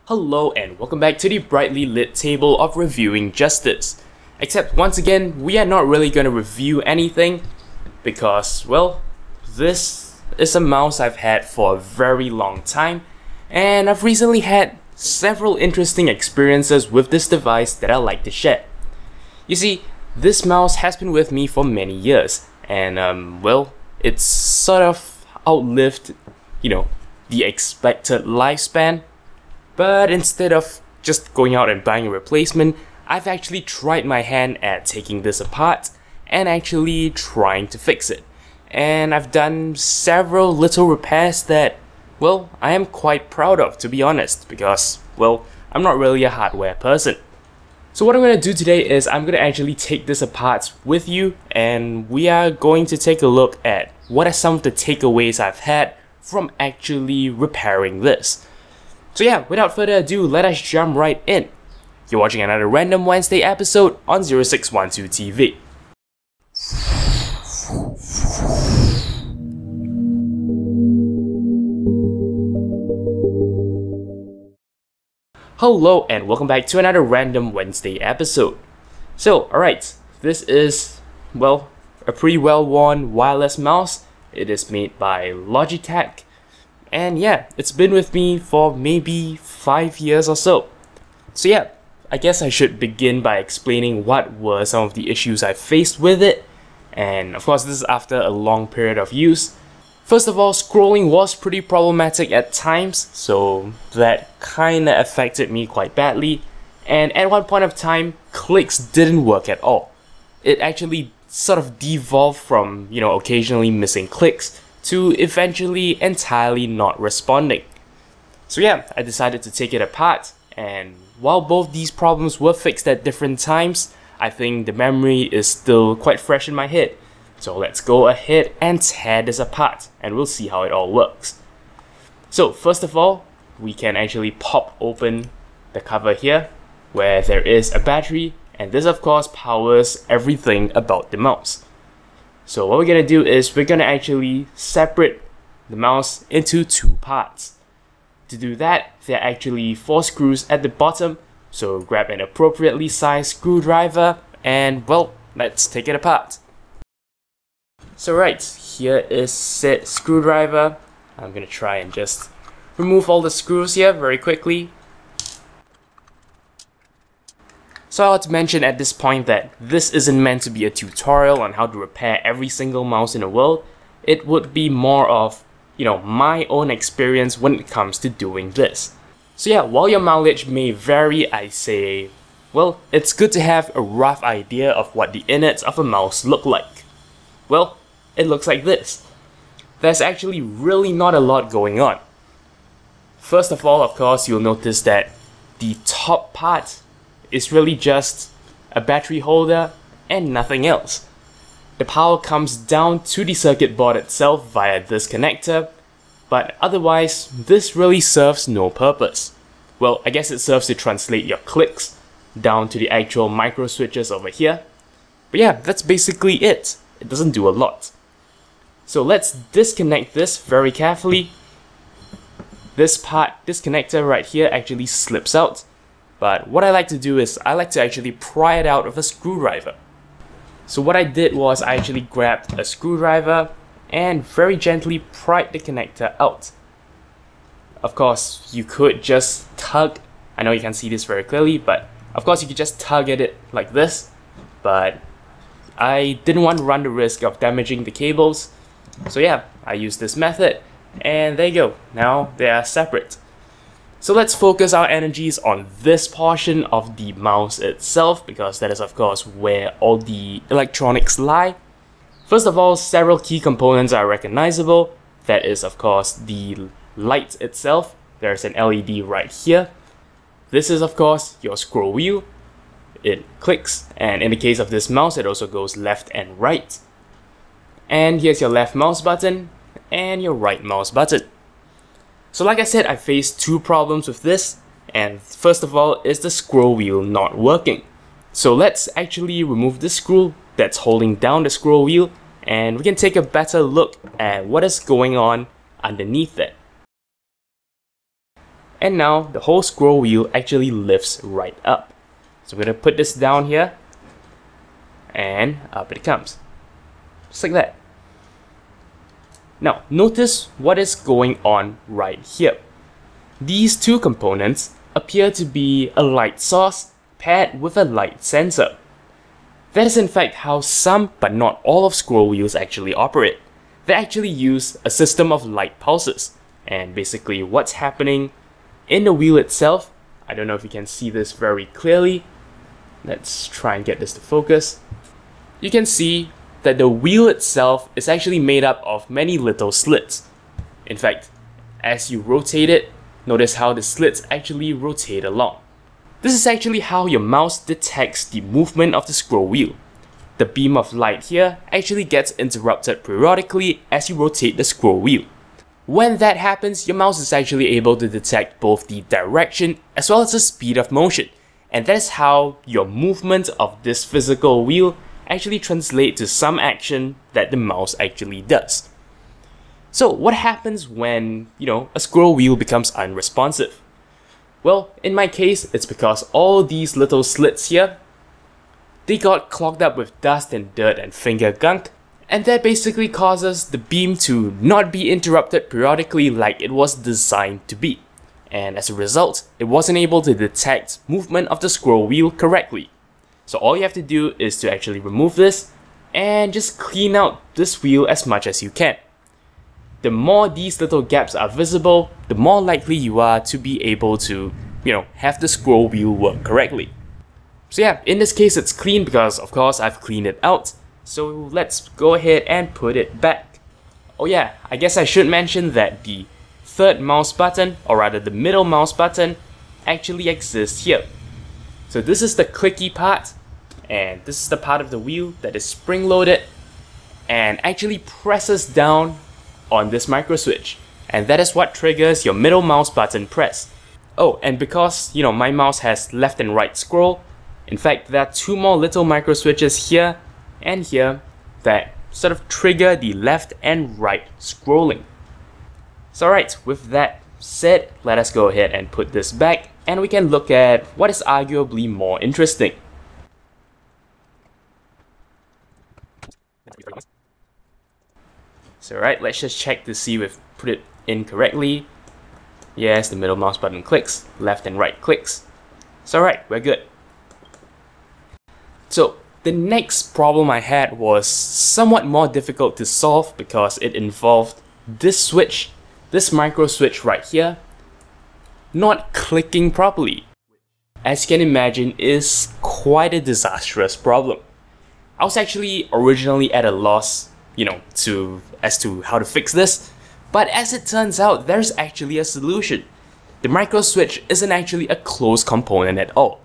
Hello and welcome back to the brightly lit table of reviewing justice. Except once again, we are not really going to review anything because, well, this is a mouse I've had for a very long time and I've recently had several interesting experiences with this device that I'd like to share. You see, this mouse has been with me for many years and well, it's sort of outlived, the expected lifespan. But instead of just going out and buying a replacement, I've actually tried my hand at taking this apart and actually trying to fix it. And I've done several little repairs that, well, I am quite proud of, to be honest, because, well, I'm not really a hardware person. So what I'm going to do today is I'm going to actually take this apart with you and we are going to take a look at what are some of the takeaways I've had from actually repairing this. So yeah, without further ado, let us jump right in. You're watching another Random Wednesday episode on 0612 TV. Hello and welcome back to another Random Wednesday episode. So, alright, this is, well, a pretty well-worn wireless mouse. It is made by Logitech. And yeah, it's been with me for maybe 5 years or so. So yeah, I guess I should begin by explaining what were some of the issues I faced with it. And of course, this is after a long period of use. First of all, scrolling was pretty problematic at times, so that kinda affected me quite badly. And at one point of time, clicks didn't work at all. It actually sort of devolved from, occasionally missing clicks to eventually entirely not responding. So yeah, I decided to take it apart, and while both these problems were fixed at different times, I think the memory is still quite fresh in my head. So let's go ahead and tear this apart, and we'll see how it all works. So first of all, we can actually pop open the cover here, where there is a battery, and this of course powers everything about the mouse. So what we're gonna do is we're gonna actually separate the mouse into two parts. To do that, there are actually 4 screws at the bottom, so grab an appropriately sized screwdriver and, well, let's take it apart. So right, here is said screwdriver. I'm gonna try and just remove all the screws here very quickly. So I want to mention at this point that this isn't meant to be a tutorial on how to repair every single mouse in the world. It would be more of, my own experience when it comes to doing this. So yeah, while your mileage may vary, I say, well, it's good to have a rough idea of what the innards of a mouse look like. Well, it looks like this. There's actually really not a lot going on. First of all, of course, you'll notice that the top part is really just a battery holder and nothing else. The power comes down to the circuit board itself via this connector, but otherwise this really serves no purpose. Well, I guess it serves to translate your clicks down to the actual micro switches over here. But yeah, that's basically it. It doesn't do a lot. So let's disconnect this very carefully. This connector right here actually slips out. But what I like to do is I like to actually pry it out with a screwdriver. So what I did was I actually grabbed a screwdriver and very gently pried the connector out. Of course, you could just tug. I know you can see this very clearly, but of course you could just tug at it like this. But I didn't want to run the risk of damaging the cables. So yeah, I used this method and there you go. Now they are separate. So let's focus our energies on this portion of the mouse itself, because that is of course where all the electronics lie. First of all, several key components are recognizable. That is of course the light itself. There's an LED right here. This is of course your scroll wheel. It clicks, and in the case of this mouse it also goes left and right. And here's your left mouse button and your right mouse button. So like I said, I faced 2 problems with this, and first of all is the scroll wheel not working. So let's actually remove the screw that's holding down the scroll wheel, and we can take a better look at what is going on underneath it. And now the whole scroll wheel actually lifts right up. So I'm going to put this down here, and up it comes. Just like that. Now, notice what is going on right here. These two components appear to be a light source paired with a light sensor. That is in fact how some, but not all of scroll wheels actually operate. They actually use a system of light pulses. And basically what's happening in the wheel itself, I don't know if you can see this very clearly. Let's try and get this to focus. You can see that the wheel itself is actually made up of many little slits. In fact, as you rotate it, notice how the slits actually rotate along. This is actually how your mouse detects the movement of the scroll wheel. The beam of light here actually gets interrupted periodically as you rotate the scroll wheel. When that happens, your mouse is actually able to detect both the direction as well as the speed of motion. And that is how your movement of this physical wheel actually translate to some action that the mouse actually does. So what happens when, a scroll wheel becomes unresponsive? Well, in my case, it's because all these little slits here, they got clogged up with dust and dirt and finger gunk, and that basically causes the beam to not be interrupted periodically like it was designed to be. And as a result, it wasn't able to detect movement of the scroll wheel correctly. So all you have to do is to actually remove this and just clean out this wheel as much as you can. The more these little gaps are visible, the more likely you are to be able to, have the scroll wheel work correctly. So yeah, in this case it's clean because of course I've cleaned it out. So let's go ahead and put it back. Oh yeah, I guess I should mention that the third mouse button, or rather the middle mouse button, actually exists here. So this is the clicky part, and this is the part of the wheel that is spring-loaded and actually presses down on this micro switch, and that is what triggers your middle mouse button press. Oh, and because my mouse has left and right scroll, in fact there are two more little micro switches here and here that sort of trigger the left and right scrolling. So alright, with that said, let us go ahead and put this back and we can look at what is arguably more interesting. So alright, let's just check to see if we've put it in correctly. Yes, the middle mouse button clicks, left and right clicks. So alright, we're good. So the next problem I had was somewhat more difficult to solve because it involved this switch, this micro switch right here, not clicking properly. As you can imagine, is quite a disastrous problem. I was actually originally at a loss, as to how to fix this, but as it turns out, there's actually a solution. The micro switch isn't actually a closed component at all.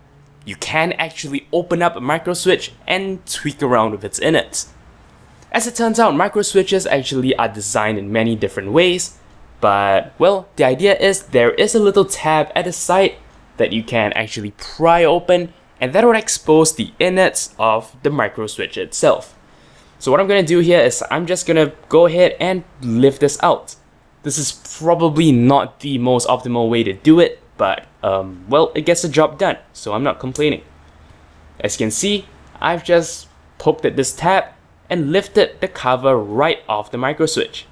You can actually open up a micro switch and tweak around with its innards. As it turns out, micro switches actually are designed in many different ways, but well, the idea is there is a little tab at the side that you can actually pry open, and that would expose the innards of the micro switch itself. So what I'm going to do here is I'm just going to go ahead and lift this out. This is probably not the most optimal way to do it, but well, it gets the job done, so I'm not complaining. As you can see, I've just poked at this tab and lifted the cover right off the micro switch.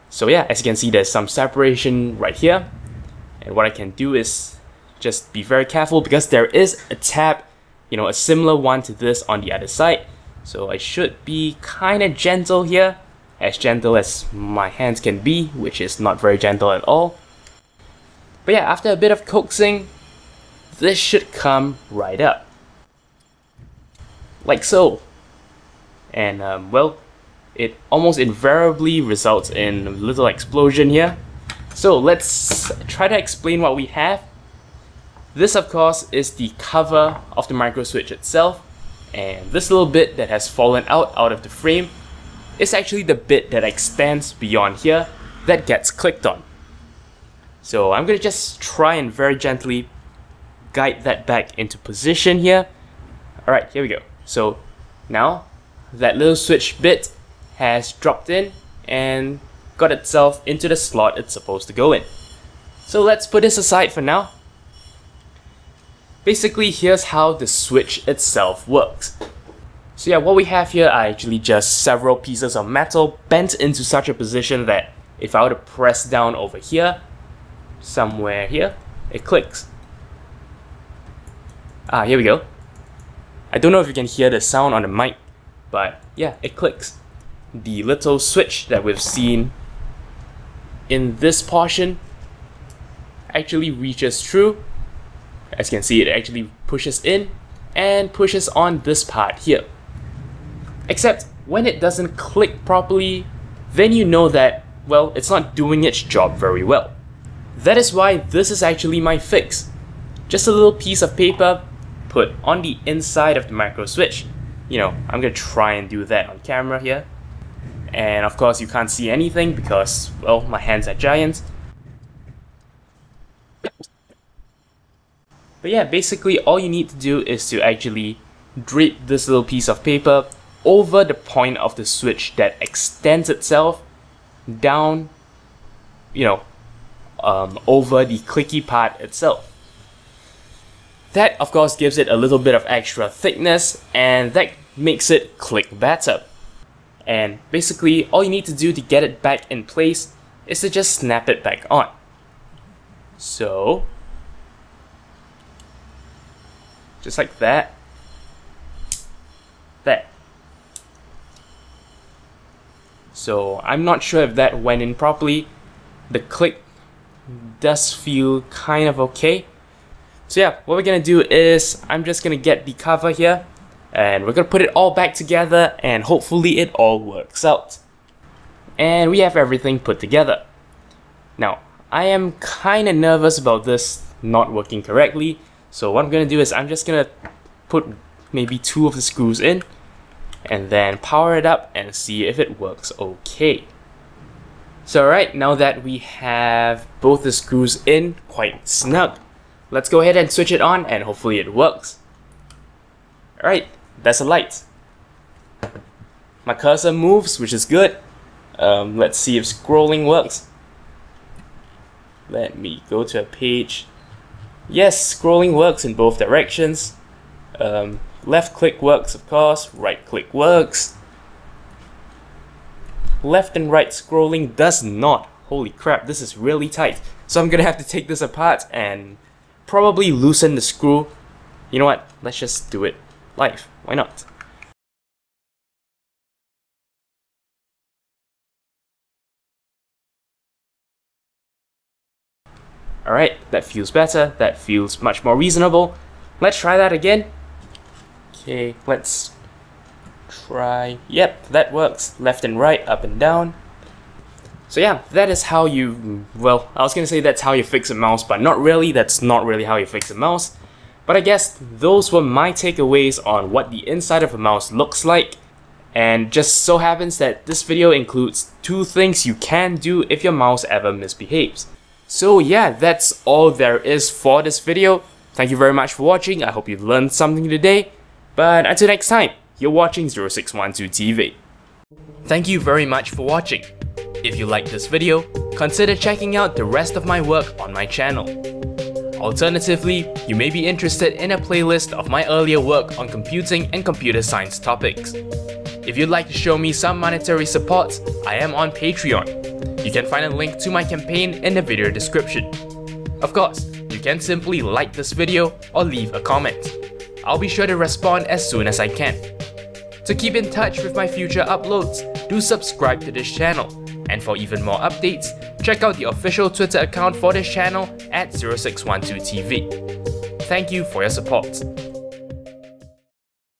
So yeah, as you can see, there's some separation right here, and what I can do is just be very careful because there is a tab, a similar one to this on the other side. So I should be kind of gentle here, as gentle as my hands can be, which is not very gentle at all. But yeah, after a bit of coaxing, this should come right up. Like so. And well, it almost invariably results in a little explosion here. So let's try to explain what we have. This of course is the cover of the micro switch itself, and this little bit that has fallen out of the frame is actually the bit that extends beyond here that gets clicked on. So I'm going to just try and very gently guide that back into position here. Alright, here we go. So now that little switch bit has dropped in and got itself into the slot it's supposed to go in. So let's put this aside for now. Basically, here's how the switch itself works. So yeah, what we have here are actually just several pieces of metal bent into such a position that if I were to press down over here, somewhere here, it clicks. Ah, here we go. I don't know if you can hear the sound on the mic, but yeah, it clicks. The little switch that we've seen in this portion actually reaches through. As you can see, it actually pushes in and pushes on this part here. Except when it doesn't click properly, then you know that, well, it's not doing its job very well. That is why this is actually my fix. Just a little piece of paper put on the inside of the micro switch. You know, I'm gonna try and do that on camera here. And of course you can't see anything because, well, my hands are giant. But yeah, basically all you need to do is to actually drape this little piece of paper over the point of the switch that extends itself down, you know, over the clicky part itself. That of course gives it a little bit of extra thickness, and that makes it click better. And basically all you need to do to get it back in place is to just snap it back on. So just like that. There. So I'm not sure if that went in properly. The click does feel kind of okay. So yeah, what we're gonna do is I'm just gonna get the cover here and we're gonna put it all back together and hopefully it all works out. And we have everything put together. Now, I am kinda nervous about this not working correctly. So what I'm gonna do is I'm just gonna put maybe 2 of the screws in and then power it up and see if it works okay. So alright, now that we have both the screws in quite snug, let's go ahead and switch it on and hopefully it works. Alright, that's a light. My cursor moves, which is good. Let's see if scrolling works. Let me go to a page. Yes, scrolling works in both directions. Left click works, of course. Right click works. Left and right scrolling does not. Holy crap, this is really tight. So I'm gonna have to take this apart and probably loosen the screw. You know what? Let's just do it live. Why not? Alright, that feels better. That feels much more reasonable. Let's try that again. Okay, let's try. Yep, that works. Left and right, up and down. So yeah, that is how you, well, I was gonna say that's how you fix a mouse, but not really. That's not really how you fix a mouse. But I guess those were my takeaways on what the inside of a mouse looks like. And just so happens that this video includes 2 things you can do if your mouse ever misbehaves. So yeah, that's all there is for this video. Thank you very much for watching. I hope you learned something today. But until next time, you're watching 0612 TV. Thank you very much for watching. If you liked this video, consider checking out the rest of my work on my channel. Alternatively, you may be interested in a playlist of my earlier work on computing and computer science topics. If you'd like to show me some monetary support, I am on Patreon. You can find a link to my campaign in the video description. Of course, you can simply like this video or leave a comment. I'll be sure to respond as soon as I can. To keep in touch with my future uploads, do subscribe to this channel. And for even more updates, check out the official Twitter account for this channel at 0612TV. Thank you for your support.